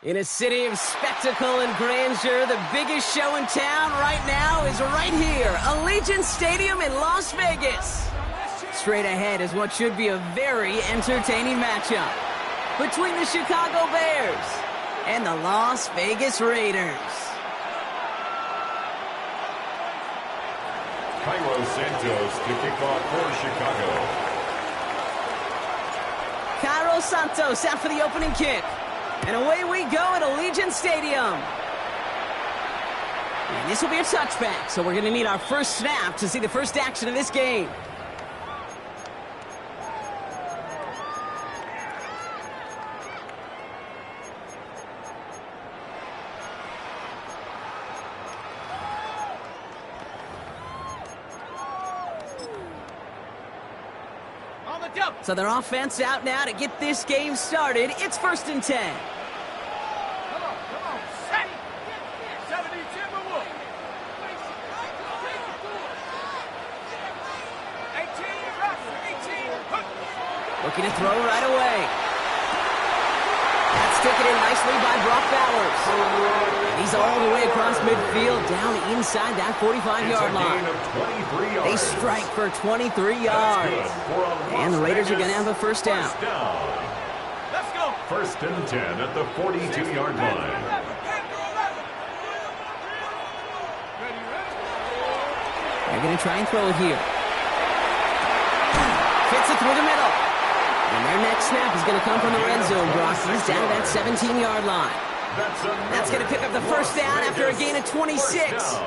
In a city of spectacle and grandeur, the biggest show in town right now is right here, Allegiant Stadium in Las Vegas. Straight ahead is what should be a very entertaining matchup between the Chicago Bears and the Las Vegas Raiders. Cairo Santos to kick off for Chicago. Cairo Santos out for the opening kick. And away we go at Allegiant Stadium. And this will be a touchback, so we're going to need our first snap to see the first action of this game. So their offense out now to get this game started. It's 1st and 10. Come on, set. 70 Timberwolves. 18, Looking to throw right away. That's taken in nicely by Brock Bowers. And he's all the way across midfield, down inside that 45-yard line. They strike for 23 yards. And the Raiders are going to have a first down. Let's go. 1st and 10 at the 42-yard line. They're going to try and throw it here. Fits it through the middle. And their next snap is going to come from the red zone, Brock. He's down at that 17-yard line. That's going to pick up the first down after a gain of 26.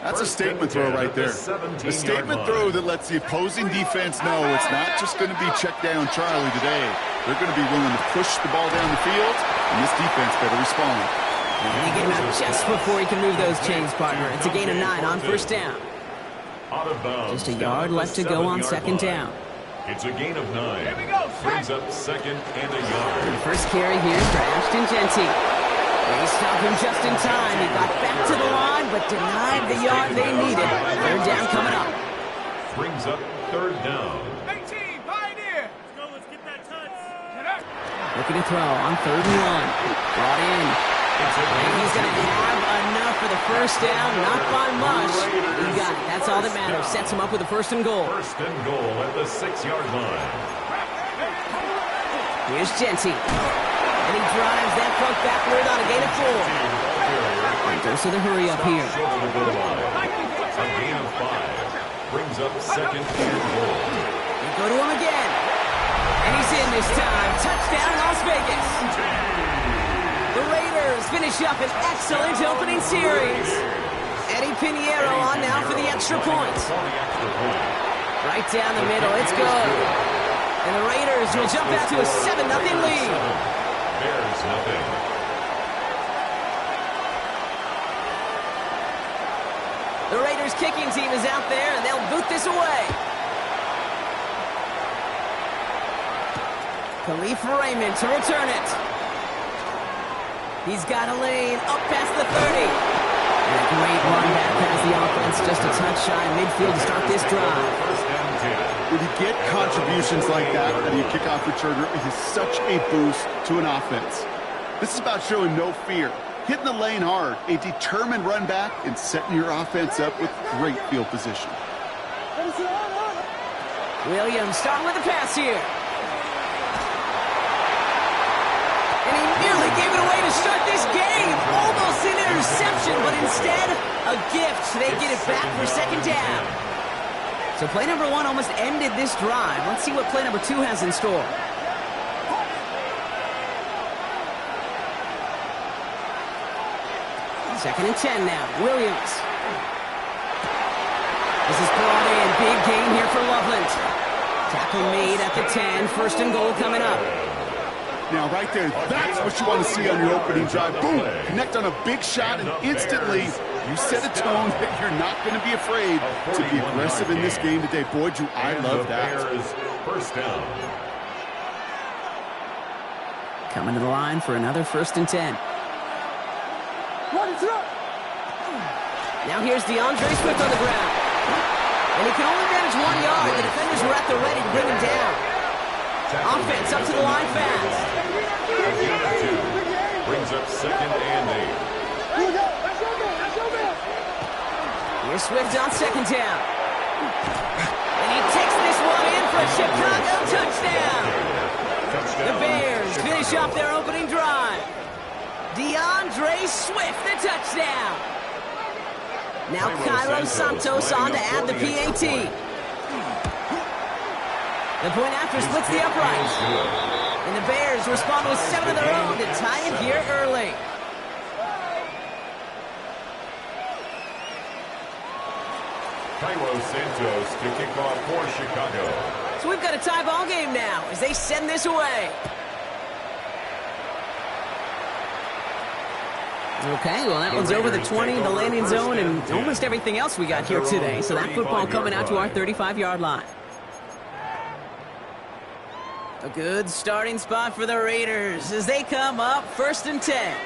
That's a statement throw right there. A statement throw that lets the opposing defense know it's not just going to be check down Charlie today. They're going to be willing to push the ball down the field, and this defense better respond. And you get him out just before he can move those chains, partner. It's a gain of 9 on first down. Just a yard left to go on second down. It's a gain of 9. Brings up 2nd and a yard. The first carry here for Ashton Jeanty. They stopped him just in time. He got back to the line, but denied the yard they needed. 3rd down coming up. Brings up 3rd down. 18, Pioneer. Let's go, let's get that touch. Looking to throw on 3rd and 1. Brought in. And he's going to have enough for the first down. Not by much. He got it. That's all that matters. Sets him up with a 1st and goal. 1st and goal at the 6-yard line. Here's Jeanty. And he drives that front backward on a gain of 4. And Dose of the hurry up here. Short of the goal line. A gain of 5. Brings up second and goal. They go to him again. And he's in this time. Touchdown, Las Vegas. The Raiders finish up an excellent opening series. Eddie Pinheiro on now for the extra point. Right down the middle. It's good. And the Raiders will jump out to a 7-0 lead. Bears nothing. The Raiders kicking team is out there, and they'll boot this away. Khalif Raymond to return it. He's got a lane up past the 30. And a great run back has the offense just a touch shy of midfield to start this drive. First down 10. When you get contributions like that out of your kickoff returner, it is such a boost to an offense. This is about showing no fear, hitting the lane hard, a determined run back, and setting your offense up with great field position. Williams starting with the pass here. And he nearly gave it away to start this game. Almost an interception, but instead, a gift. They get it back for second down. So play number 1 almost ended this drive. Let's see what play number 2 has in store. Second and 10 now. Williams. This is brought in. Big gain here for Loveland. Tackle made at the 10. First and goal coming up. Now, right there, that's what you want to see on your opening drive. Boom! Connect on a big shot, and instantly you set a tone that you're not going to be afraid to be aggressive in this game today. Boy, do I love that. First down. Coming to the line for another first and 10. Now here's DeAndre Swift on the ground. And he can only manage 1 yard. The defenders were at the ready to bring him down. Offense up to the line fast. Brings up second and 8. Here's Swift on second down. And he takes this one in for a Chicago touchdown. The Bears finish off their opening drive. DeAndre Swift, the touchdown. Now Cairo Santos on to add the PAT. The point after splits the uprights. And the Bears respond with 7 of their own to tie it here early. Cairo Santos to kick off for Chicago. So we've got a tie ball game now as they send this away. Okay, well, that one's over the 20, the landing zone, and almost everything else we got here today. So that football coming out to our 35-yard line. A good starting spot for the Raiders as they come up first and 10.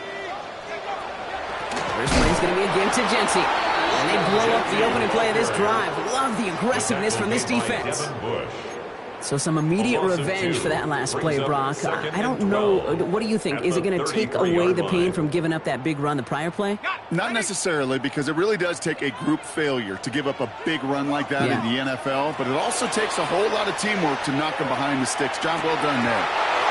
First play is going to be a give to Genty. And they blow up the opening play of this drive. Love the aggressiveness from this defense. So some immediate revenge for that last play, Brock. I don't know. What do you think? Is it going to take away the pain from giving up that big run the prior play? Not necessarily, because it really does take a group failure to give up a big run like that in the NFL. But it also takes a whole lot of teamwork to knock them behind the sticks. Job well done there.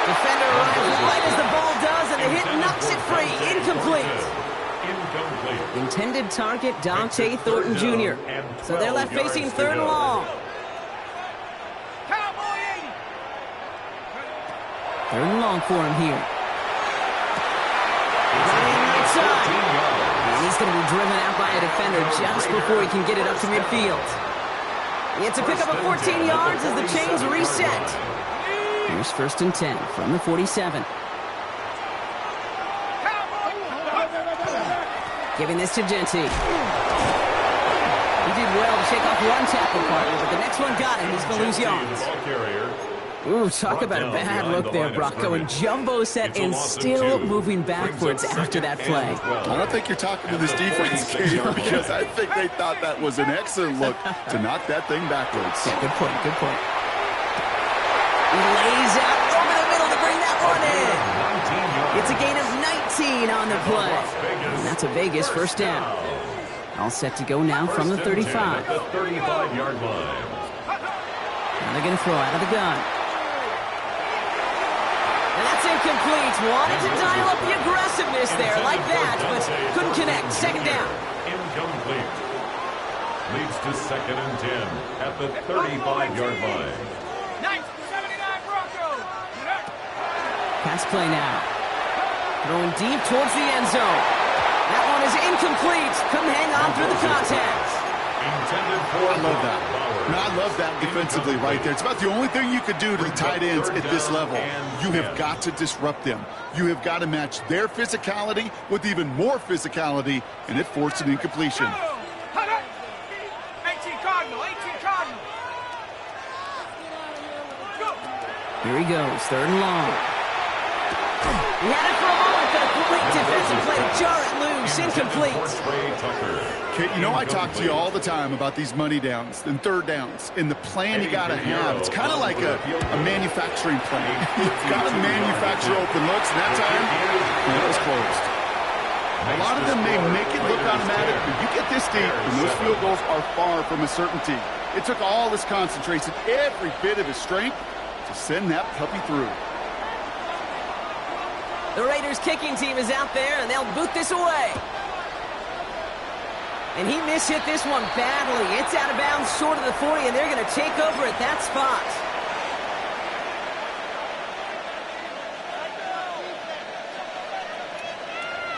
Defender arrives right as the ball does, and the hit knocks it free. Incomplete. Intended target, Dante Thornton Jr. So they're left facing third and long. Third and long for him here. Right side. And he's going to be driven out by a defender just before he can get it up to midfield. It's a pickup of 14 yards as the chains reset. Here's first and 10 from the 47. Giving this to Genty. He did well to shake off one tackle partner, but the next one got him. He's going to lose yards. Ooh, talk about a bad look there, Brock. Going jumbo set and still moving backwards after that play. I don't think you're talking to this defense, Katie, because I think they thought that was an excellent look to knock that thing backwards. Yeah, good point, good point. He lays out over the middle to bring that one in. It's a gain of 19 on the play. And that's a Vegas first down. All set to go now from the 35. The 35-yard line. Now they're going to throw out of the gun. And That's incomplete. Wanted to dial up the aggressiveness there like that, but couldn't connect. Second down. Incomplete. Leads to 2nd and 10 at the 35-yard line. Nice, 79 Broncos. Pass play now. Throwing deep towards the end zone. That one is incomplete. Couldn't hang on through the contact. Intended for I love that. No, I love that defensively right there. It's about the only thing you could do to the tight ends at this level. You have got to disrupt them. You have got to match their physicality with even more physicality, and it forced an incompletion. 18 Cardinal, 18 Cardinal. Go. Here he goes, 3rd and long. He had it for a moment, but a great defensive play to jar it loose, incomplete. Kate, you know I talk to you all the time about these money downs and 3rd downs and the plan you got to have. It's kind of like a manufacturing plan. You've got to manufacture open looks, and that time, it was closed. A lot of them may make it look automatic, but you get this deep, and those field goals are far from a certainty. It took all his concentration, every bit of his strength, to send that puppy through. The Raiders kicking team is out there, and they'll boot this away. And he mishit this one badly. It's out of bounds short of the 40, and they're going to take over at that spot.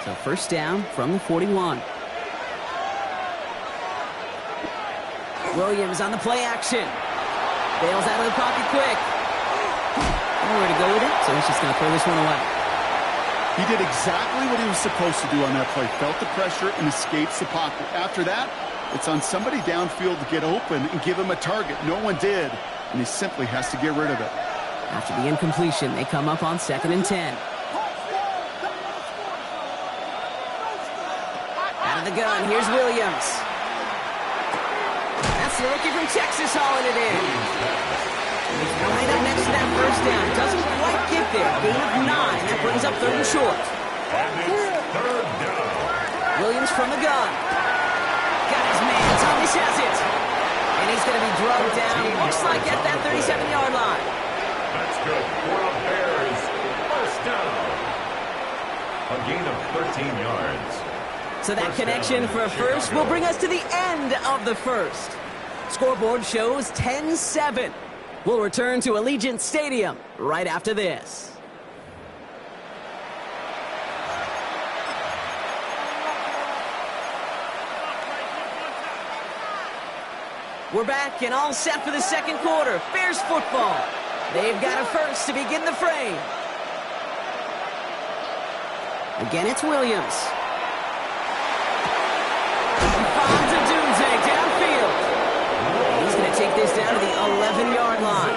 So 1st down from the 41. Williams on the play action. Bails out of the pocket quick. Nowhere to go with it, so he's just going to throw this one away. He did exactly what he was supposed to do on that play. Felt the pressure and escapes the pocket. After that, it's on somebody downfield to get open and give him a target. No one did, and he simply has to get rid of it. After the incompletion, they come up on 2nd and 10. Out of the gun, here's Williams. That's the rookie from Texas hauling it in. He's right up next to that 1st down. Doesn't quite get there. Gain of 9. That brings up 3rd and short. And it's 3rd down. Williams from the gun. Got his man. Thomas has it. And he's going to be drugged down. Looks like at that 37-yard line. That's good for the Bears. 1st down. A gain of 13 yards. So that connection for a first will bring us to the end of the 1st. Scoreboard shows 10-7. We'll return to Allegiant Stadium right after this. We're back and all set for the 2nd quarter. Bears football. They've got a first to begin the frame. Again, it's Williams. Fonz Odunze downfield. He's going to take this down to the 11-yard line.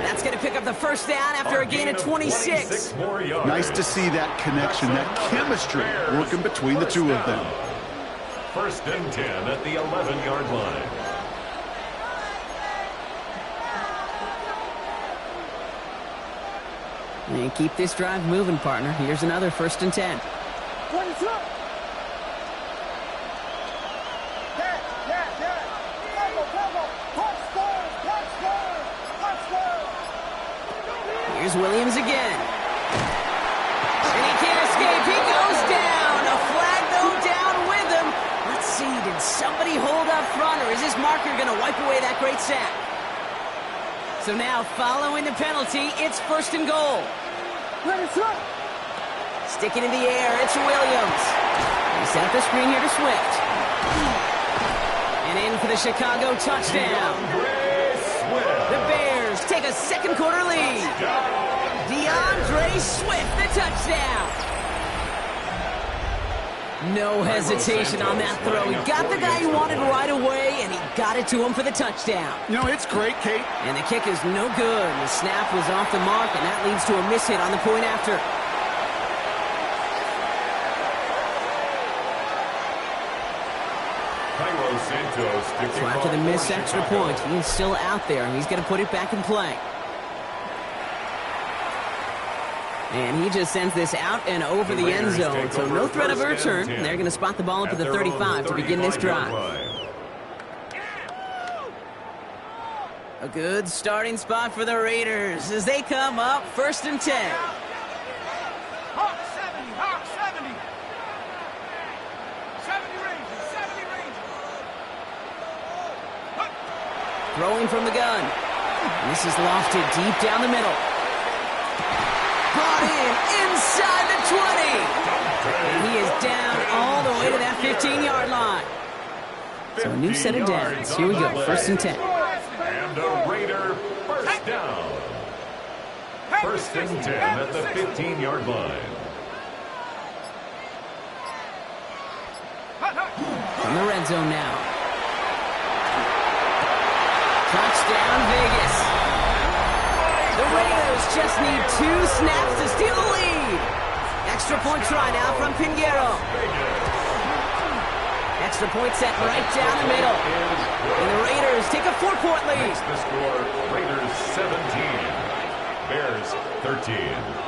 That's going to pick up the 1st down after a gain of 26. Nice to see that connection, that chemistry working between the two of them. 1st and 10 at the 11-yard line. And keep this drive moving, partner. Here's another 1st and 10. 22. Here's Williams again. And he can't escape. He goes down. A flag, though, down with him. Let's see. Did somebody hold up front, or is this marker going to wipe away that great sack? So now, following the penalty, it's 1st and goal. Sticking in the air, it's Williams. He set up the screen here to Swift. And in for the Chicago touchdown. The Bears take a 2nd quarter lead. DeAndre Swift, the touchdown. No hesitation on that throw. He got the guy he wanted right away, and he got it to him for the touchdown. You know, it's great, Kate. And the kick is no good. The snap was off the mark, and that leads to a miss hit on the point after. So after the missed extra point, he's still out there, and he's going to put it back in play. And he just sends this out and over the end zone, so no threat of a return. They're going to spot the ball up at the 35 to begin this drive. A good starting spot for the Raiders as they come up 1st and 10. Hawk 70, Hawk 70. 70 Rangers, 70 Rangers. Throwing from the gun. And this is lofted deep down the middle. Brought in inside the 20. And he is down all the way to that 15-yard line. So a new set of downs. Here we go, 1st and 10. And a Raider first down. 1st and 10 at the 15-yard line. From the red zone now. Touchdown, Vegas. The Raiders just need 2 snaps to steal the lead. Extra point try now from Pinheiro. Extra point set right down the middle. And the Raiders take a 4-point lead. Makes the score Raiders 17, Bears 13.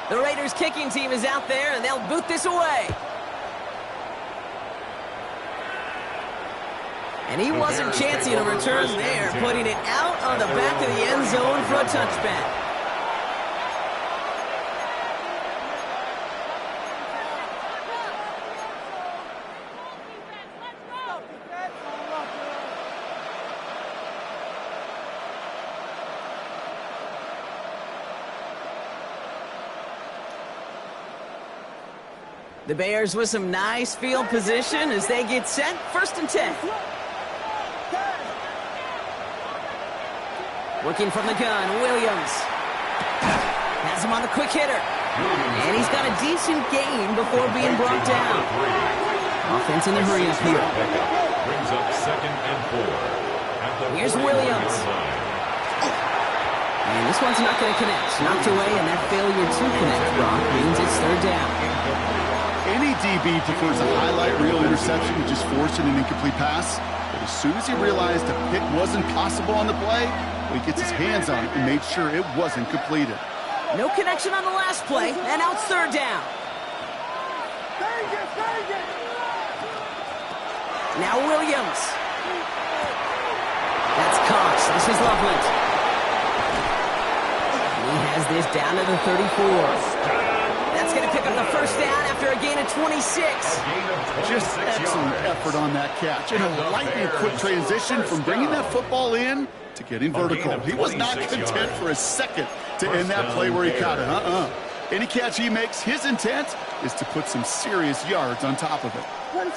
The Raiders kicking team is out there, and they'll boot this away. And he wasn't chancing a return there, putting it out on the back of the end zone for a touchback. The Bears with some nice field position as they get set. 1st and 10. Working from the gun, Williams. Has him on the quick hitter. And he's got a decent gain before being brought down. Offense in the hurry up here. Brings up 2nd and 4. Here's Williams. And this one's not going to connect. Knocked away, and that failure to connect, Brock, means it's 3rd down. Any DB prefers a highlight reel interception to just forcing an incomplete pass. But as soon as he realized a pick wasn't possible on the play, he gets his hands on it and made sure it wasn't completed. No connection on the last play, and now it's 3rd down. Now Williams. That's Cox. This is Loveland. He has this down to the 34. That's going to pick up the 1st down after a gain of 26. Just excellent effort on that catch. And a lightning quick transition from bringing that football in to getting vertical. He was not content for a second to end that play where he caught it. Any catch he makes, his intent is to put some serious yards on top of it. And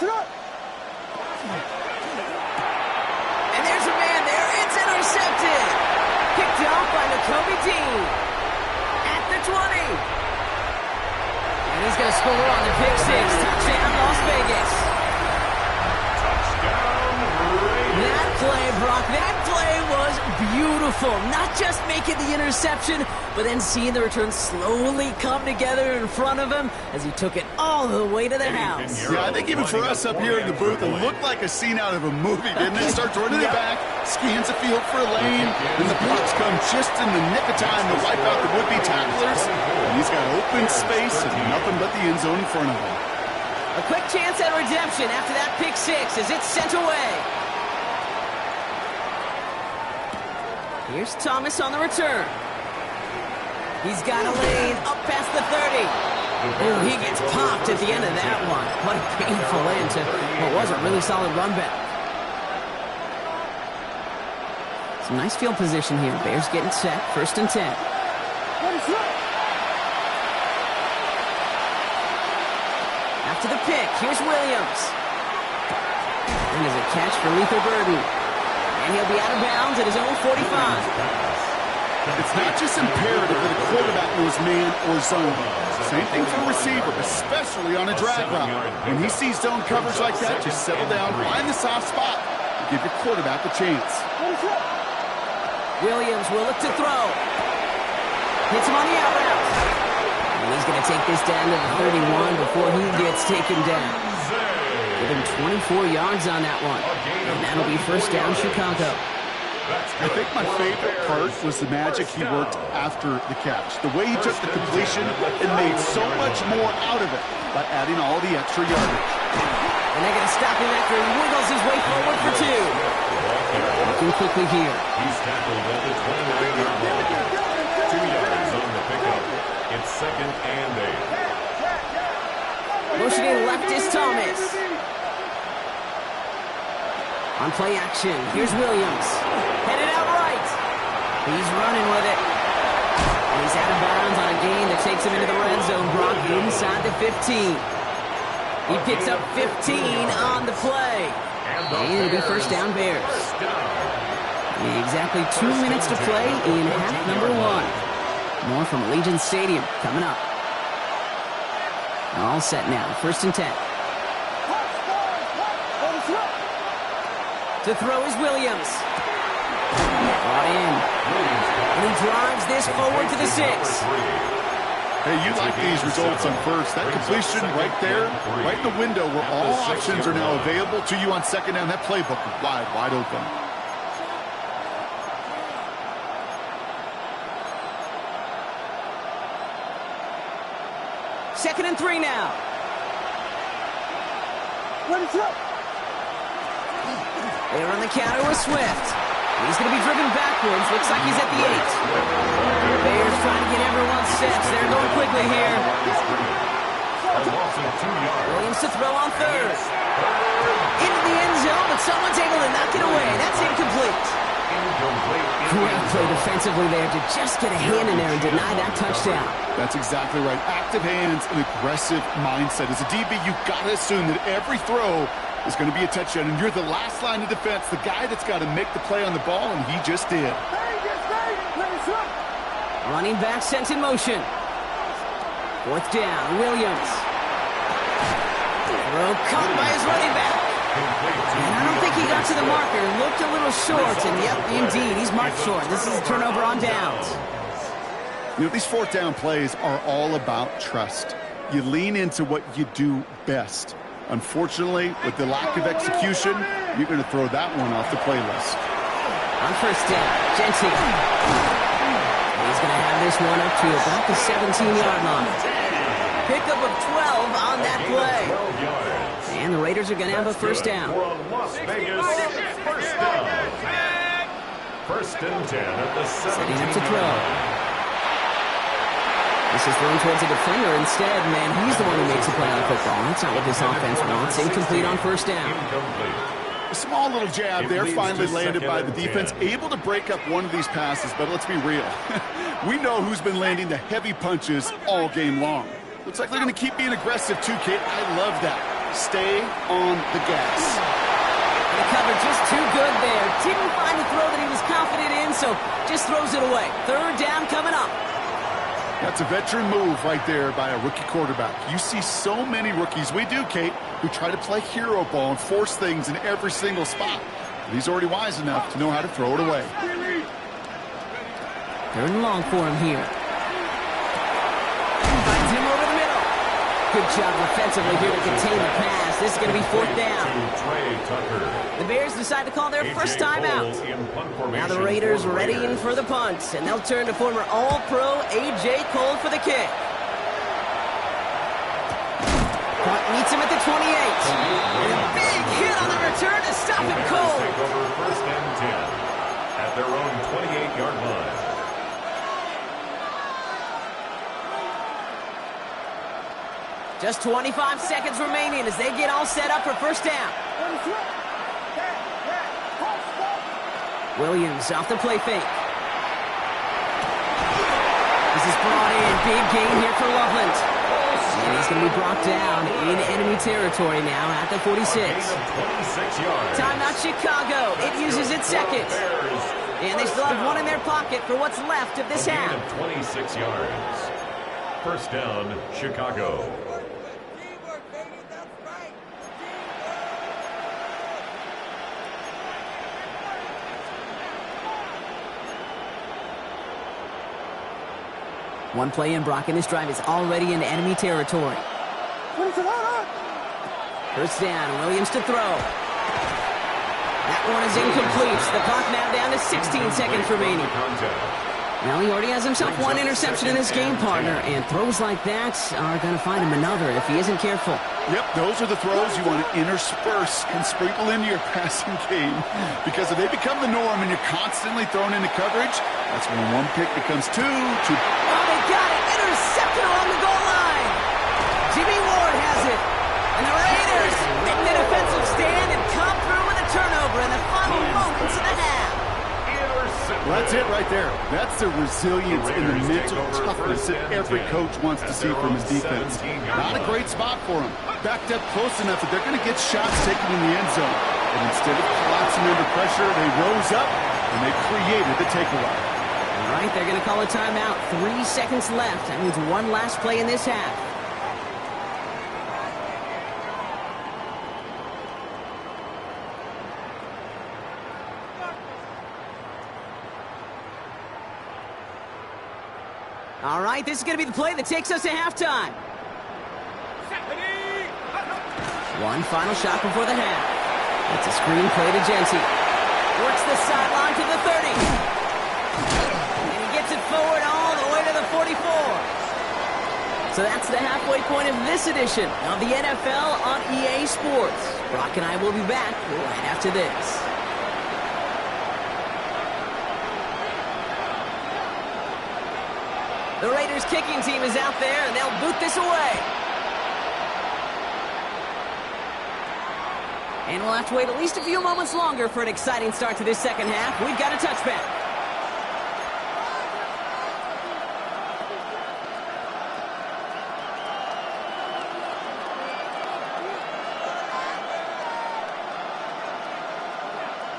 there's a man there. It's intercepted. Picked up by Nakobe Dean at the 20. And he's going to score on the pick 6. Touchdown, Las Vegas. That play, Brock, that play was beautiful. Not just making the interception, but then seeing the return slowly come together in front of him as he took it all the way to the house. Yeah, I think even for us up here in the booth, it looked like a scene out of a movie, didn't it? Starts running it back, scans the field for a lane, and the blocks come just in the nick of time to wipe out the would-be tacklers. And he's got open space and nothing but the end zone in front of him. A quick chance at redemption after that pick 6 as it's sent away. Here's Thomas on the return. He's got a lane up past the 30. Oh, he gets popped at the end of that one. What a painful end to what was a really solid run back. Some nice field position here. Bears getting set. 1st and 10. After the pick, here's Williams. And there's a catch for Luther Burden. And he'll be out of bounds at his own 45. It's not just imperative that a quarterback knows man or zone. Same thing for a receiver, especially on a drag route. When he sees zone coverage like that, just settle down, find the soft spot, and give your quarterback a chance. Williams will look to throw. Hits him on the out route. And he's going to take this down to the 31 before he gets taken down. Give him 24 yards on that one. And that'll be first down, Chicago. I think my favorite part was the magic he worked after the catch. The way he took the completion and made so much more out of it by adding all the extra yardage. And they're going to stop him after he wiggles his way forward for 2. Looking quickly here. He's tackled at the 29-yard line. 2 yards on the pickup. It's 2nd and 8. Motioning left is Thomas. On play action, here's Williams. Headed out right. He's running with it. And he's out of bounds on a gain that takes him into the red zone. Brock inside the 15. He picks up 15 on the play. And it'll be first down Bears. Exactly 2 minutes to play in half number 1. More from Allegiant Stadium coming up. All set now, 1st and 10. To throw is Williams. Brought in. And he drives this forward to the 6. Hey, you like these results on first. That completion right there, right in the window where all options are now available to you on 2nd down. That playbook wide open. Second and 3 now. They run the counter with Swift. He's going to be driven backwards. Looks like he's at the 8. Bears trying to get everyone set. They're going quickly here. Williams to throw on 3rd. Into the end zone, but someone's able to knock it away. That's incomplete. Great play defensively there to just get a hand in there and deny that touchdown. That's exactly right. Active hands and aggressive mindset. As a DB, you've got to assume that every throw is going to be a touchdown, and you're the last line of defense, the guy that's got to make the play on the ball, and he just did. Running back sent in motion. 4th down, Williams. Throw caught by his running back. And I don't think he got to the marker. Looked a little short, and yep, indeed, he's marked short. This is a turnover on downs. You know, these 4th down plays are all about trust. You lean into what you do best. Unfortunately, with the lack of execution, you're going to throw that one off the playlist. On 1st down, Jensen. He's going to have this one up to about the 17-yard line. Pickup of 12 on that play. And the Raiders are going to have a first down. Las Vegas, first down. 1st and 10 at the 17. Setting up to throw. This is thrown towards a defender instead, man. He's the one who makes a play on football. That's not what this offense wants. Incomplete on 1st down. A small little jab there, finally landed by the defense. Able to break up one of these passes, but let's be real. We know who's been landing the heavy punches all game long. Looks like they're going to keep being aggressive too, Kate. I love that. Stay on the gas. The cover just too good there. Didn't find the throw that he was confident in, so just throws it away. 3rd down coming up. That's a veteran move right there by a rookie quarterback. You see so many rookies, we do, Kate, who try to play hero ball and force things in every single spot. But he's already wise enough to know how to throw it away. 3rd and long for him here. Finds him over the middle. Good job defensively here to contain the pass. This is going to be 4th down. The Bears decide to call their first time out. Now the Raiders readying for the punt, and they'll turn to former All-Pro A.J. Cole for the kick. Punt meets him at the 28. And a big hit on the return to stop him cold. Take over 1st and 10 at their own 28-yard line. Just 25 seconds remaining as they get all set up for first down. Williams off the play fake. This is brought in. Big gain here for Loveland. And he's going to be brought down in enemy territory now at the 46. Timeout Chicago. It uses its second. And they still have one in their pocket for what's left of this half. 26 yards. First down, Chicago. One play in, Brock, and this drive is already in enemy territory. First down, Williams to throw. That one is incomplete. The clock now down to 16 seconds remaining. Well, he already has himself one interception in this game, partner, and throws like that are going to find him another if he isn't careful. Yep, those are the throws you want to intersperse and sprinkle into your passing game, because if they become the norm and you're constantly thrown into coverage, that's when one pick becomes two. Oh, they got it! Intercepted along the goal line! Jimmy Ward has it, and the Raiders make an offensive stand and come through with a turnover in the final moments of the half. Well, that's it right there. That's the resilience and the mental toughness that every coach wants to see from his defense. Not a great spot for him. Backed up close enough that they're going to get shots taken in the end zone. And instead of collapsing under pressure, they rose up and they created the takeaway. All right, they're going to call a timeout. 3 seconds left. That means one last play in this half. All right, this is going to be the play that takes us to halftime. One final shot before the half. It's a screen play to Jency. Works the sideline to the 30. And he gets it forward all the way to the 44. So that's the halfway point of this edition of the NFL on EA Sports. Brock and I will be back right after this. The Raiders kicking team is out there, and they'll boot this away. And we'll have to wait at least a few moments longer for an exciting start to this second half. We've got a touchback.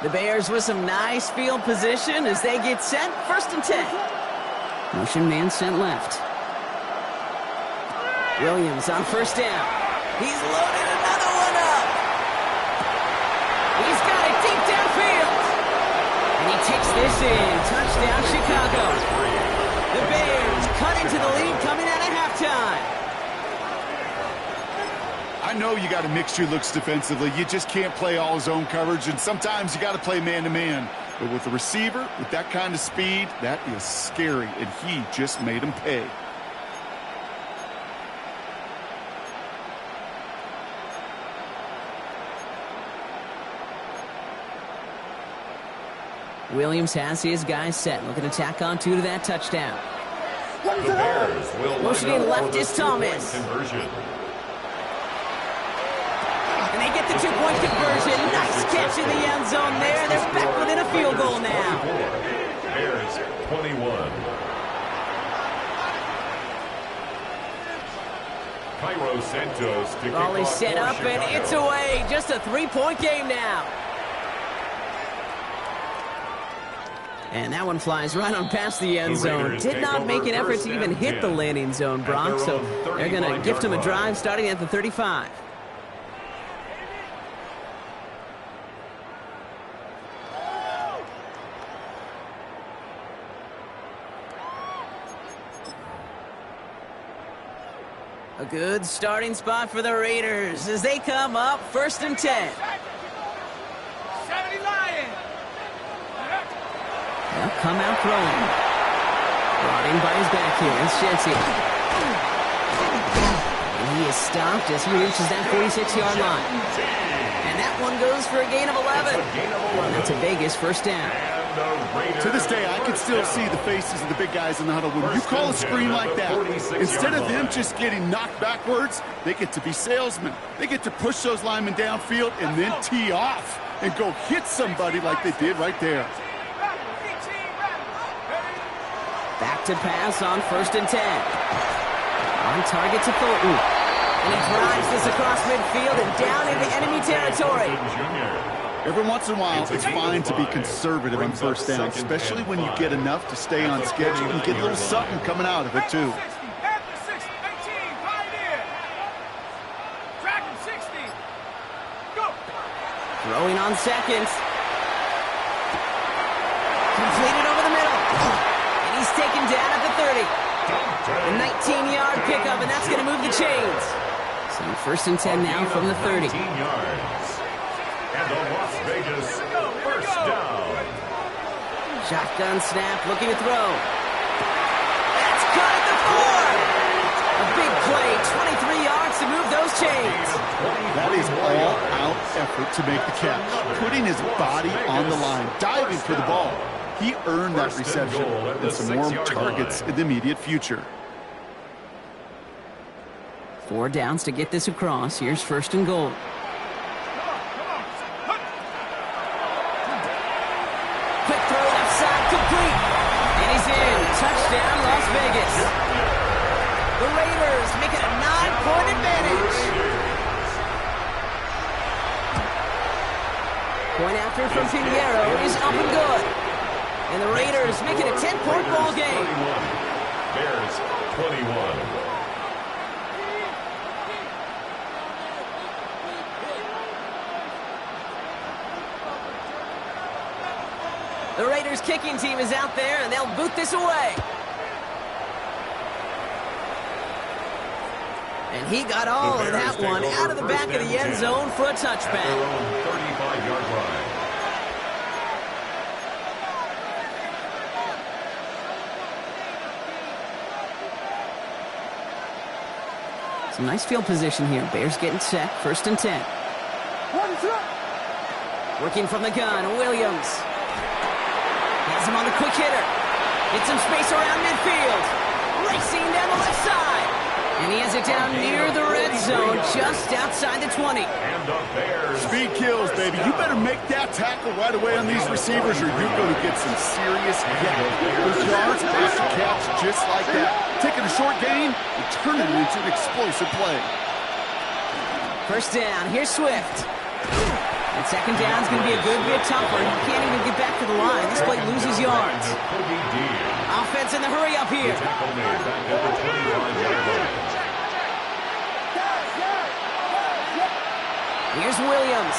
The Bears with some nice field position as they get set. 1st and 10. Motion man sent left. Williams on first down. He's loaded another one up. He's got it deep downfield. And he takes this in. Touchdown, Chicago. The Bears cut into the lead coming out of halftime. I know you got to mix your looks defensively. You just can't play all zone coverage, and sometimes you got to play man-to-man. But with a receiver, with that kind of speed, that is scary, and he just made him pay. Williams has his guys set. Looking to tack on two to that touchdown. The Bears will motioning left is Thomas. And they get the two-point conversion. Nice catch in the end zone there. They're back within a field goal now. Bears 21. Cairo Santos to Ball is kick set off up for and Chicago. it's away. Just a 3-point game now. And that one flies right on past the end zone. Did not make an effort to even hit the landing zone, Brock. So they're going to gift him a drive starting at the 35. A good starting spot for the Raiders as they come up 1st and 10. 70 Lions. They'll come out throwing. Brought in by his back here. It's Jency. And he is stopped as he reaches that 46-yard line. And that one goes for a gain of 11. And that's a Vegas first down. To this day, I can still see the faces of the big guys in the huddle. When you call a screen like that, instead of them just getting knocked backwards, they get to be salesmen. They get to push those linemen downfield and then tee off and go hit somebody like they did right there. Back to pass on 1st and 10. On target to Thornton. And he drives this across midfield and down into enemy territory. Every once in a while, it's fine to be conservative on first down, especially when you get enough to stay on schedule and get a little something coming out of it, too. Throwing on seconds. Completed over the middle. And he's taken down at the 30. A 19-yard pickup, and that's going to move the chains. So first and 10 now from the 30. 19 yards. And the Las Vegas first down. Shotgun snap, looking to throw. That's caught at the 4. A big play, 23 yards to move those chains. That is all-out effort to make the catch, putting his body on the line, diving for the ball. He earned that reception and some more targets in the immediate future. 4 downs to get this across. Here's first and goal. Quick throw left side, complete. And he's in. Touchdown, Las Vegas. The Raiders make it a 9-point advantage. Point after from Pinheiro is up and good. And the Raiders make it a 10-point ball game. Bears 21. The Raiders kicking team is out there, and they'll boot this away. And he got all of that one out of the back of the end zone for a touchback. At their own 35-yard line. Some nice field position here. Bears getting set. First and 10. Working from the gun, Williams. Has him on the quick hitter. Gets some space around midfield. Racing down the left side. And he has it down near the red zone, just outside the 20. And the Bears. Speed kills, baby. You better make that tackle right away on these receivers or you're going to get some serious hit. Those yards after catch just like that. Taking a short gain and turning it into an explosive play. First down. Here's Swift. And second down is going to be a good bit tougher. He can't even get back to the line. This play loses yards. Offense in the hurry up here. Tackle made back at the 25-yard line. Here's Williams.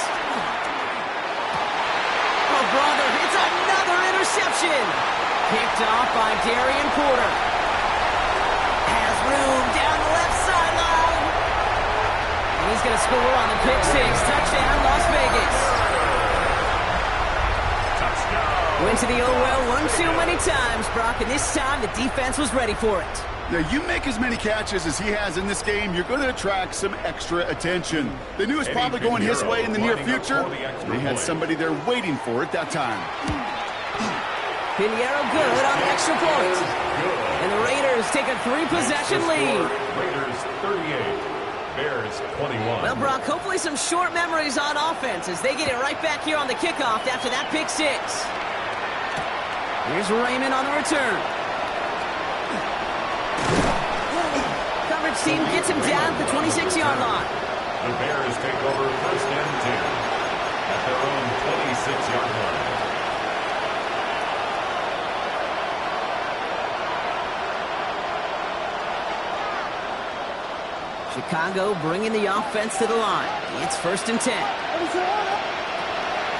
Oh, brother, it's another interception. Picked off by Darian Porter. Has room down the left sideline. And he's going to score on the pick six. Touchdown, Las Vegas. Touchdown. Went to the OL one too many times, Brock, and this time the defense was ready for it. Now, you make as many catches as he has in this game, you're going to attract some extra attention. They knew it was probably going his way in the near future. They had somebody there waiting for it that time. Pinheiro good on the extra point. And the Raiders take a 3-possession lead. Raiders 38, Bears 21. Well, Brock, hopefully some short memories on offense as they get it right back here on the kickoff after that pick six. Here's Raymond on the return. Coverage team gets him down at the 26-yard line. The Bears take over first and 10 at their own 26-yard line. Chicago bringing the offense to the line. It's first and 10.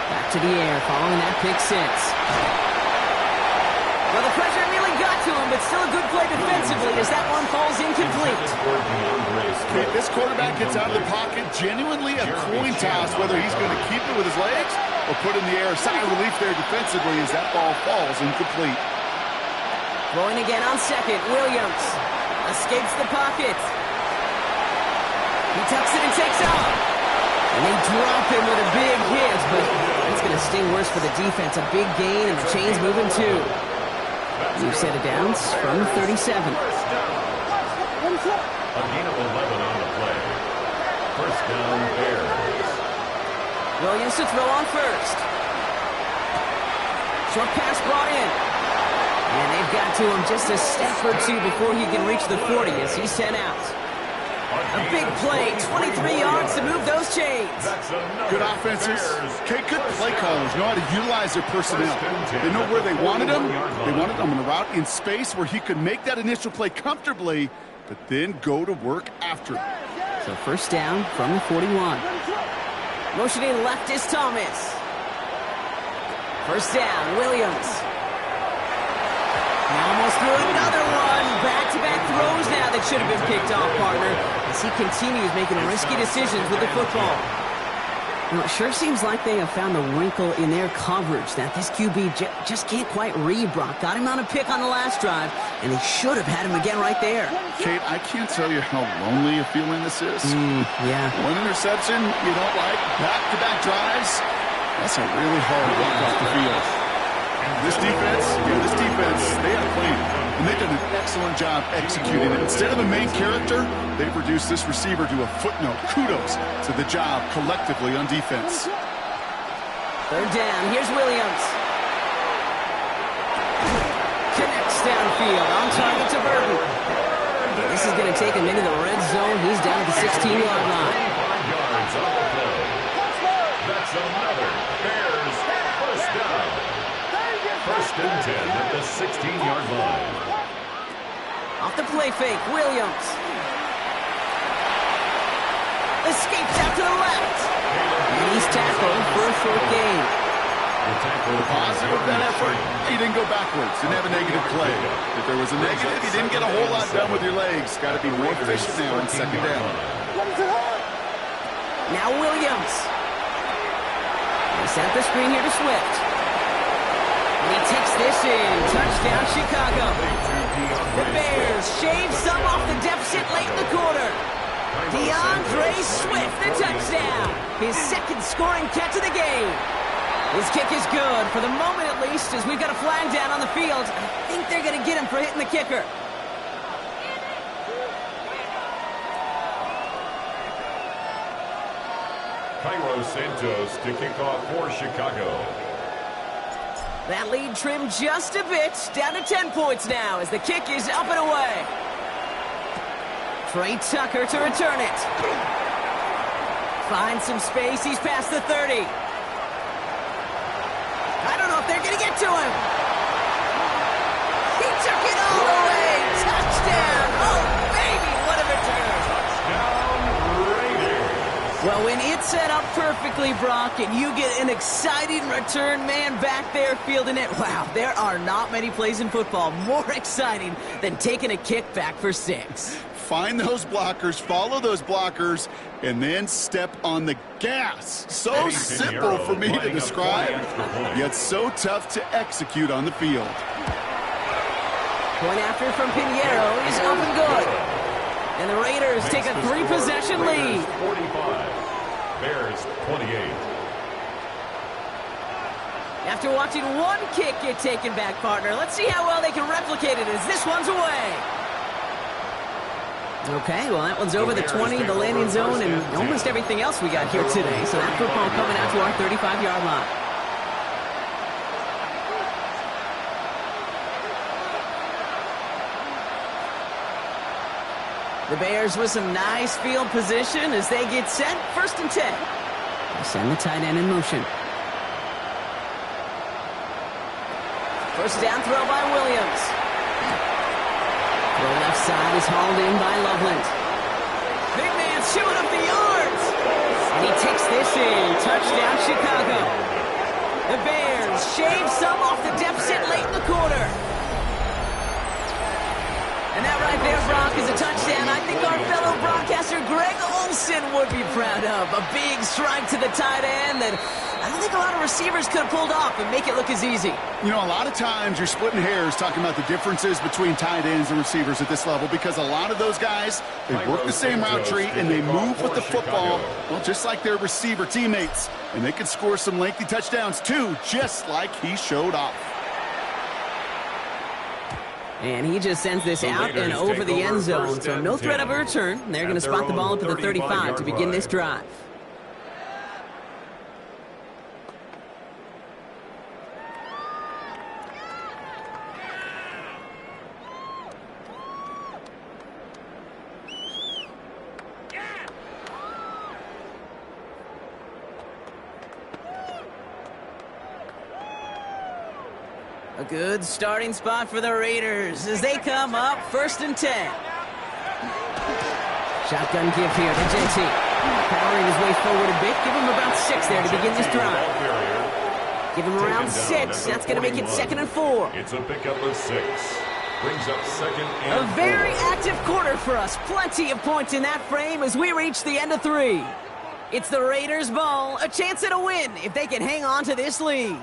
Back to the air following that pick six. Well, the pressure nearly got to him, but still a good play defensively as that one falls incomplete. Okay, this quarterback gets out of the pocket, genuinely a coin toss, whether he's going to keep it with his legs or put in the air. Sigh of relief there defensively as that ball falls incomplete. Throwing again on second, Williams escapes the pocket. He tucks it and takes off. And they drop him with a big hit, but it's going to sting worse for the defense. A big gain, and the chain's moving too. New set of downs from 37. A gain of 11 on the play. First down, Bears. Williams to throw on first. Short pass brought in. And they've got to him just a step or two before he can reach the 40 as he's sent out. A big play, 23 yards to move those chains. Good offenses. Okay, good play callers know how to utilize their personnel. They know where they wanted him. They wanted him on a route in space where he could make that initial play comfortably, but then go to work after. So first down from the 41. Motioning left is Thomas. First down, Williams. Almost threw another one. Back-to-back throws now. The that should have been picked off, partner, as he continues making risky decisions with the football. You know, it sure seems like they have found the wrinkle in their coverage that this QB just can't quite read, Brock. Got him on a pick on the last drive, and they should have had him again right there. Kate, I can't tell you how lonely a feeling this is. Yeah. One interception you don't like, back-to-back drives, that's a really hard walk off the field. This defense, they had a plan, and they've done an excellent job executing it. Instead of a main character, they've reduced this receiver to a footnote. Kudos to the job collectively on defense. Third down. Here's Williams. Connects downfield. On target to Burton. This is going to take him into the red zone. He's down at the 16-yard line. 5 yards on the play. That's another Bears first down. First and 10 at the 16-yard line. Off the play fake, Williams. Escapes out to the left. And he's tackled for a short gain. Positive that effort. He didn't go backwards. Didn't have a negative play. If there was a negative, you didn't get a whole lot done with your legs. Got to be more efficient now on second down. Now Williams. They set up the screen here to Swift. And he takes this in. Touchdown, Chicago. The Bears shave some off the deficit late in the quarter. DeAndre Swift, the touchdown. His second scoring catch of the game. His kick is good, for the moment at least, as we've got a flag down on the field. I think they're going to get him for hitting the kicker. Cairo Santos to kick off for Chicago. That lead trimmed just a bit, down to 10 points now as the kick is up and away. Trey Tucker to return it. Finds some space, he's past the 30. I don't know if they're going to get to him. He took it all the way. Touchdown. Oh, baby, what a return. Touchdown, Raiders. Well, when it's set up perfectly, Brock, and you get an exciting return man back there fielding it, wow, there are not many plays in football more exciting than taking a kick back for 6. Find those blockers, follow those blockers, and then step on the gas. So simple for me to describe, yet so tough to execute on the field. Point after from Pinheiro is up and good. And the Raiders take a 3-possession lead. 45, Bears 28. After watching one kick get taken back, partner, let's see how well they can replicate it as this one's away. Okay, well, that one's over the 20, the landing zone, and almost everything else we got here today. So that football coming out to our 35-yard line. The Bears with some nice field position as they get set. First and 10. They send the tight end in motion. First down throw by Williams. The left side is hauled in by Loveland. Big man chewing up the yards. And he takes this in. Touchdown, Chicago. The Bears shave some off the deficit late in the quarter. And that right there, Brock, is a touchdown I think our fellow broadcaster Greg Olsen would be proud of. A big strike to the tight end that I don't think a lot of receivers could have pulled off and make it look as easy. You know, a lot of times you're splitting hairs talking about the differences between tight ends and receivers at this level because a lot of those guys, they work the same route tree and they move with the football, well, just like their receiver teammates. And they can score some lengthy touchdowns too, just like he showed off. And he just sends this out and over the end zone, so no threat of a return. They're going to spot the ball up at the 35 to begin this drive. A good starting spot for the Raiders as they come up first and 10. Shotgun give here to JT. Powering his way forward a bit. Give him about 6 there to begin this drive. Give him around 6. That's going to make it 2nd and 4. It's a pickup of 6. brings up second and A very 4. active quarter for us. Plenty of points in that frame as we reach the end of 3. It's the Raiders' ball, a chance at a win if they can hang on to this lead.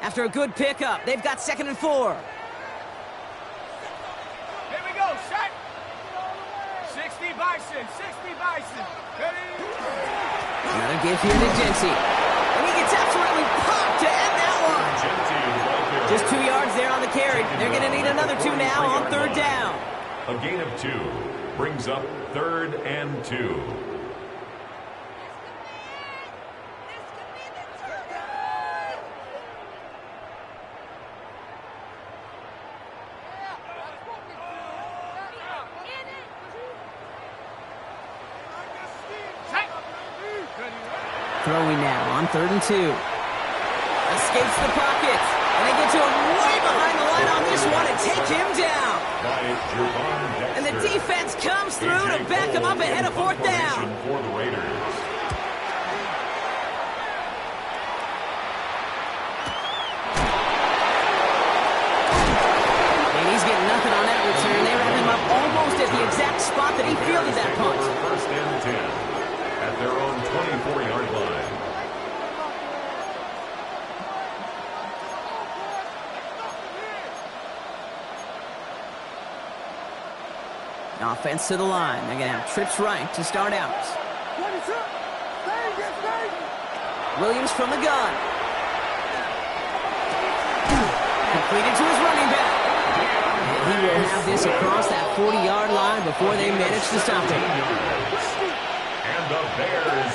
After a good pickup, they've got second and 4. Here we go, set. 60 Bison, 60 Bison. Ready? Another give here to Jency. And he gets absolutely popped to end that one. Just 2 yards there on the carry. They're going to need another 2 now on third down. A gain of 2 brings up third and 2. Throwing now on third and 2. Escapes the pocket. And they get to him way behind the line on this one and take him down. And the defense comes through to back him up ahead of fourth down. For the Raiders. And he's getting nothing on that return. They wrap him up almost at the exact spot that he fielded that punt. First and 10 at their own 24-yard line. Offense to the line. They're going to have trips right to start out. Williams from the gun. Completed to his running back. And he will have this across that 40-yard line before they manage to stop him. And the Bears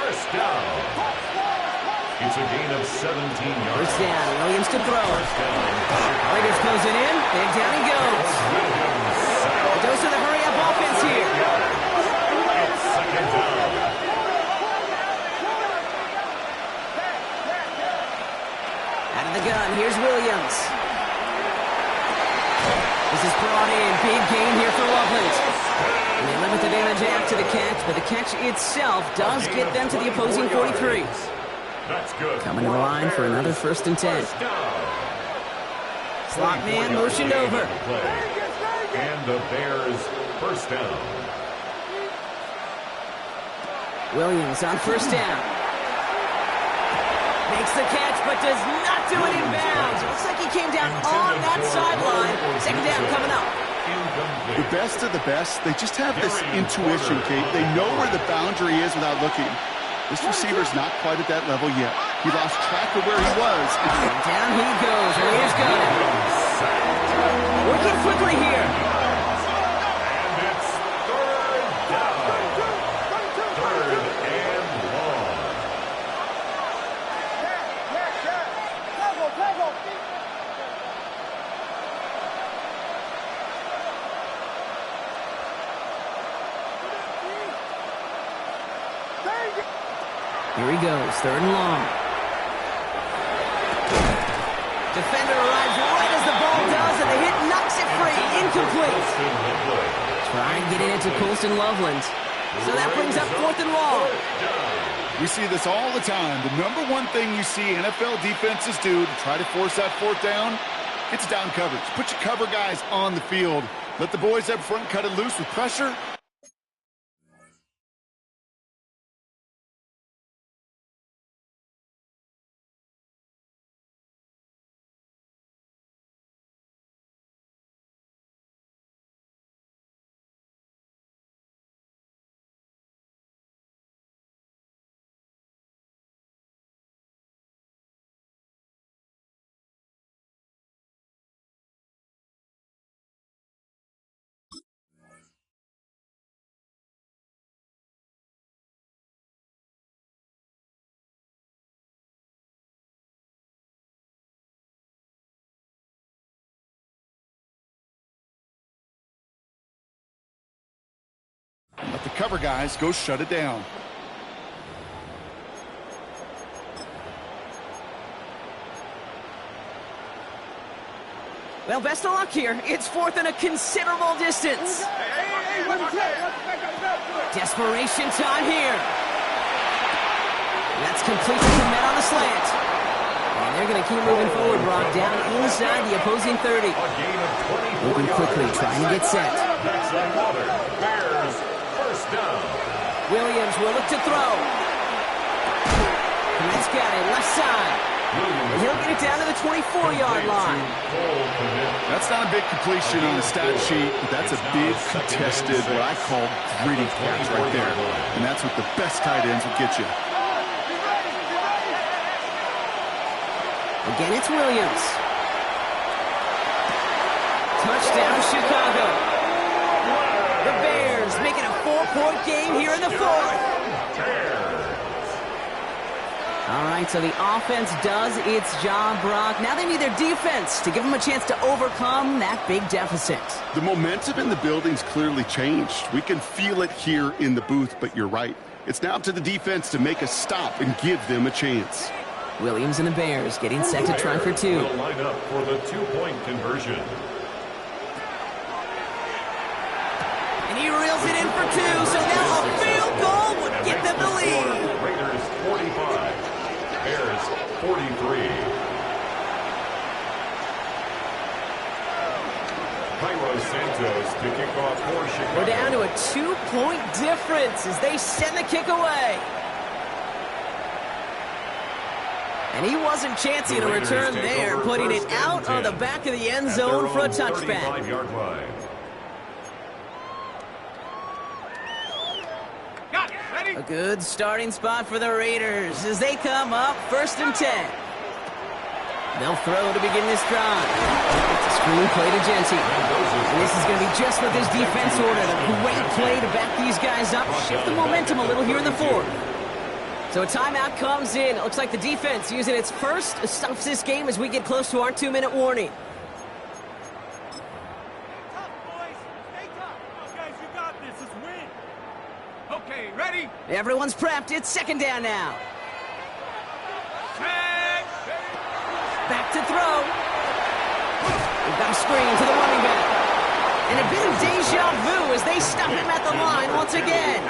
first down. It's a gain of 17 yards. First down. Williams to throw. Raiders close it in. And down he goes. A dose of the hurry-up offense here. It's second down. Out of the gun. Here's Williams. This is brought in. Big gain here for Loveland. And they limit the damage after the catch, but the catch itself does get them to the opposing 43. That's good. Coming to the line for another first and 10. Slot man motioned over. And the Bears first down. Williams on first down. Makes the catch, but does not do it in bounds. Looks like he came down on that sideline. Second down coming up. The best of the best, they just have this intuition, Kate. They know where the boundary is without looking. This receiver's not quite at that level yet. He lost track of where he was. And down he goes. Raiders got him. Working quickly here. And it's third down. Third and long. Here he goes, third and long. Defender arrives right as the ball does, and the hit knocks it free. Incomplete. Try and get it into Colston Loveland. So that brings up fourth and long. We see this all the time. The number one thing you see NFL defenses do to try to force that fourth down, it's down coverage. Put your cover guys on the field. Let the boys up front cut it loose with pressure. Let the cover guys go shut it down. Well, best of luck here. It's fourth and a considerable distance. Desperation time here. That's complete to Met on the slant. they keep moving forward, Brock, down inside the opposing 30. Moving quickly, trying to get set. That's another Bears first down. Williams will look to throw. And that's got it, left side. And he'll get it down to the 24-yard line. That's not a big completion on the stat sheet, but that's a big contested, what I call gritty catch right there. And that's what the best tight ends will get you. Again, it's Williams. Touchdown, Chicago. The Bears making a 4-point game here in the fourth. All right, so the offense does its job, Brock. Now they need their defense to give them a chance to overcome that big deficit. The momentum in the building's clearly changed. We can feel it here in the booth, but you're right. It's now up to the defense to make a stop and give them a chance. Williams and the Bears getting set to try for two. Will line up for the 2-point conversion. And he reels it in for two, so now a field goal would get them the lead. Raiders 45, Bears 43. Cairo Santos to kick off for Chicago. We're down to a 2-point difference as they send the kick away. And he wasn't chancing a return there, putting it out on the back of the end zone for a touchback. 35-yard line. A good starting spot for the Raiders as they come up 1st and 10. They'll throw to begin this drive. It's a screen play to Genty. And this is going to be just what this defense ordered. A great play to back these guys up, shift the momentum a little here in the fourth. So a timeout comes in. It looks like the defense using its first stops this game as we get close to our 2-minute warning. Okay, ready? Everyone's prepped. It's 2nd down now. Back to throw. We've got a screen to the running back. And a bit of deja vu as they stop him at the line once again.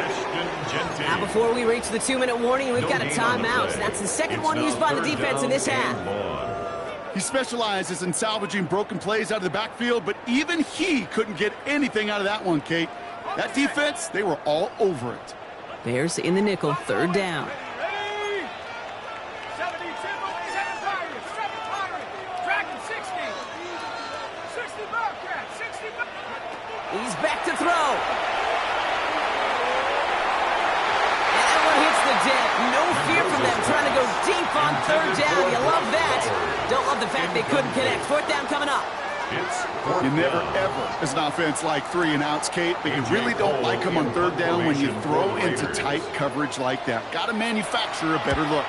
Now before we reach the 2-minute warning, we've got a timeout. That's the second one used by the defense in this half. He specializes in salvaging broken plays out of the backfield, but even he couldn't get anything out of that one, Kate. That defense, they were all over it. Bears in the nickel, 3rd down. Ready? 72, 7 Pirates, 7 Pirates, Dragon 60. 60 Bobcat, 60 Bobcat. He's back to throw. And that one hits the deck. No fear from them trying to go deep on 3rd down. You love that. Don't love the fact they couldn't connect. 4th down coming up. You never, ever, as an offense, like 3-and-outs, Kate, but you really don't like them on 3rd down when you throw into tight coverage like that. Got to manufacture a better look.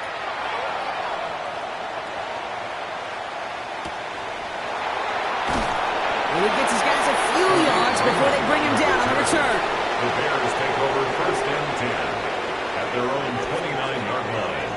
And he gets his guys a few yards before they bring him down on the return. The Bears take over 1st and 10 at their own 29-yard line.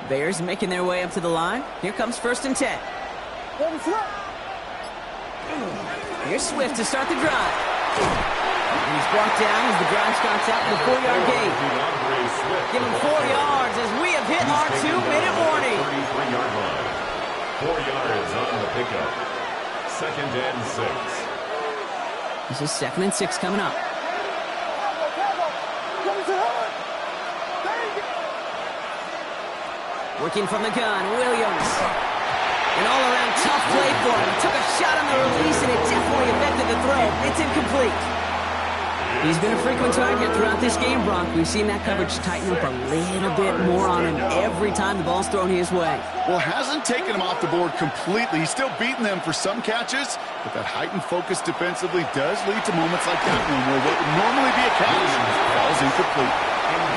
Bears making their way up to the line. Here comes 1st and 10. Here's Swift to start the drive. And he's brought down as the drive starts out with a 4-yard gain. Give him 4 yards as we have hit our 2-minute warning. 33-yard line. 4 yards on the pickup. 2nd and 6. This is 2nd and 6 coming up. Working from the gun, Williams. An all-around tough play for him. Took a shot on the release, and it definitely affected the throw. It's incomplete. He's been a frequent target throughout this game, Brock. We've seen that coverage tighten up a little bit more on him every time the ball's thrown his way. Well, hasn't taken him off the board completely. He's still beating them for some catches, but that heightened focus defensively does lead to moments like that one where what would normally be a catch falls incomplete.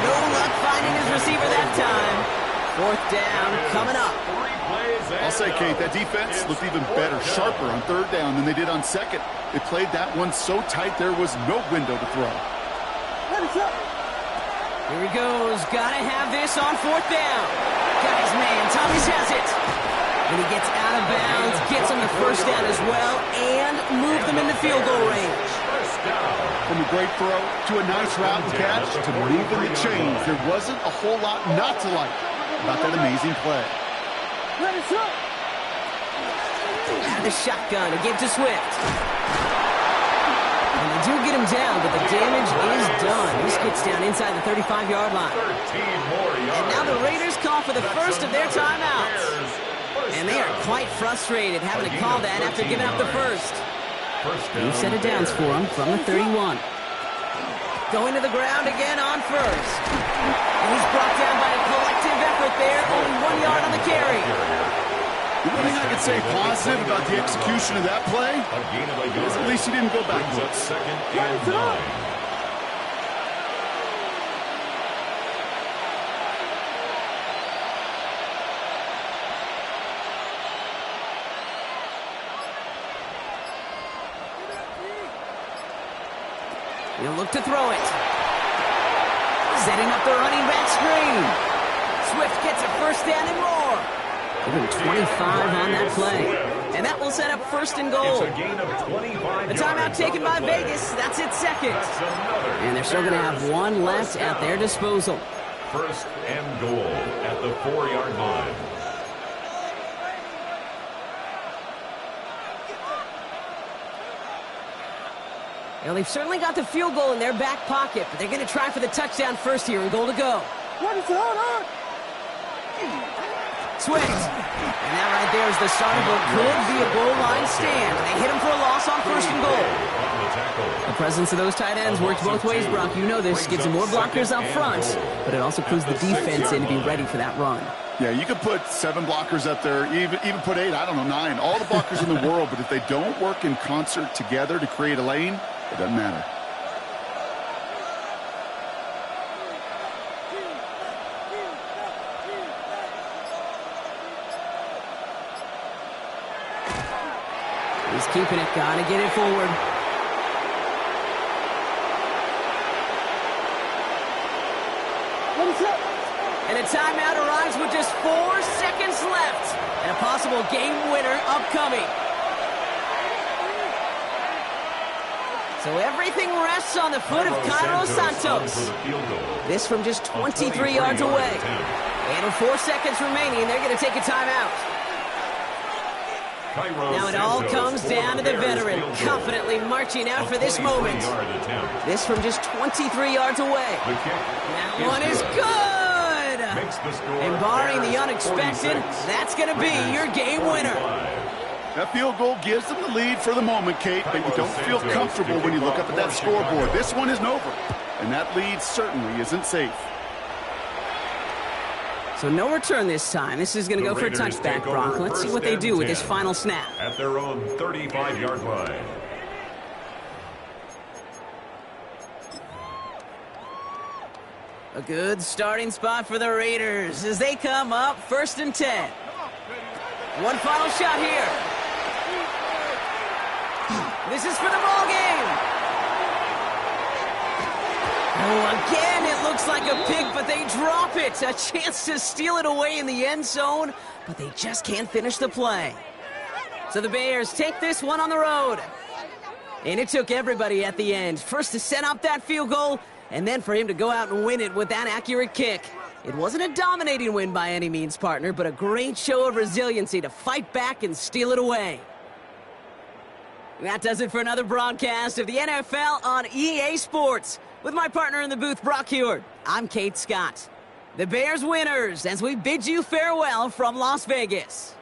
No luck finding his receiver that time. 4th down coming up. I'll say, Kate, that defense looked even better, sharper on 3rd down than they did on 2nd. They played that one so tight there was no window to throw. Here he goes. Gotta have this on 4th down. Got his man. Thomas has it. And he gets out of bounds, gets him the 1st down as well, and moved them into field goal range. From a great throw to a nice route and catch to moving the chains, there wasn't a whole lot not to like about that amazing play. Out of the shotgun, a give to Swift. And they do get him down, but the damage is done. This gets down inside the 35-yard line. 13 more yards. And now the Raiders call for the first of their timeouts. And they are quite frustrated having to call that after giving up the first. New set of downs for him from the 31. Going to the ground again on first. And he's brought down by a collective effort there. Only 1 yard on the carry. The only thing I could say positive about the execution of that play is at least he didn't go backwards. 2nd and 9. He'll look to throw it. Setting up the running back screen. Swift gets a 1st down and more. Give him 25 on that play. And that will set up 1st and goal. It's a gain of 25 A timeout taken by Vegas. That's its 2nd. And they're still going to have 1 left at their disposal. 1st and goal at the 4-yard line. Well, they've certainly got the field goal in their back pocket, but they're going to try for the touchdown first here and goal to go. Swift. And that right there is the start of what could be a goal line stand. They hit him for a loss on 1st and goal. The presence of those tight ends works both ways, Brock. You know this. Gives them more blockers up front, but it also clues the defense in to be ready for that run. Yeah, you could put 7 blockers up there, even put 8, I don't know, 9. All the blockers in the world, but if they don't work in concert together to create a lane, it doesn't matter. He's keeping it. Gotta get it forward. And a timeout arrives with just 4 seconds left. And a possible game winner upcoming. So everything rests on the foot of Cairo Santos. This from just 23 yards away. And with 4 seconds remaining, they're going to take a timeout. Now it all comes down to the veteran, confidently marching out for this moment. This from just 23 yards away. That one is good! And barring the unexpected, that's going to be your game winner. That field goal gives them the lead for the moment, Kate, but you don't feel comfortable when you look up at that scoreboard. This one isn't over, and that lead certainly isn't safe. So no return this time. This is going to go for a touchback, Brock. Let's see what they do with this final snap. At their own 35-yard line. A good starting spot for the Raiders as they come up 1st and 10. One final shot here. This is for the ball game. Oh, again, it looks like a pick, but they drop it. A chance to steal it away in the end zone, but they just can't finish the play. So the Bears take this one on the road. And it took everybody at the end. First to set up that field goal, and then for him to go out and win it with that accurate kick. It wasn't a dominating win by any means, partner, but a great show of resiliency to fight back and steal it away. That does it for another broadcast of the NFL on EA Sports. With my partner in the booth, Brock Huard, I'm Kate Scott. The Bears winners as we bid you farewell from Las Vegas.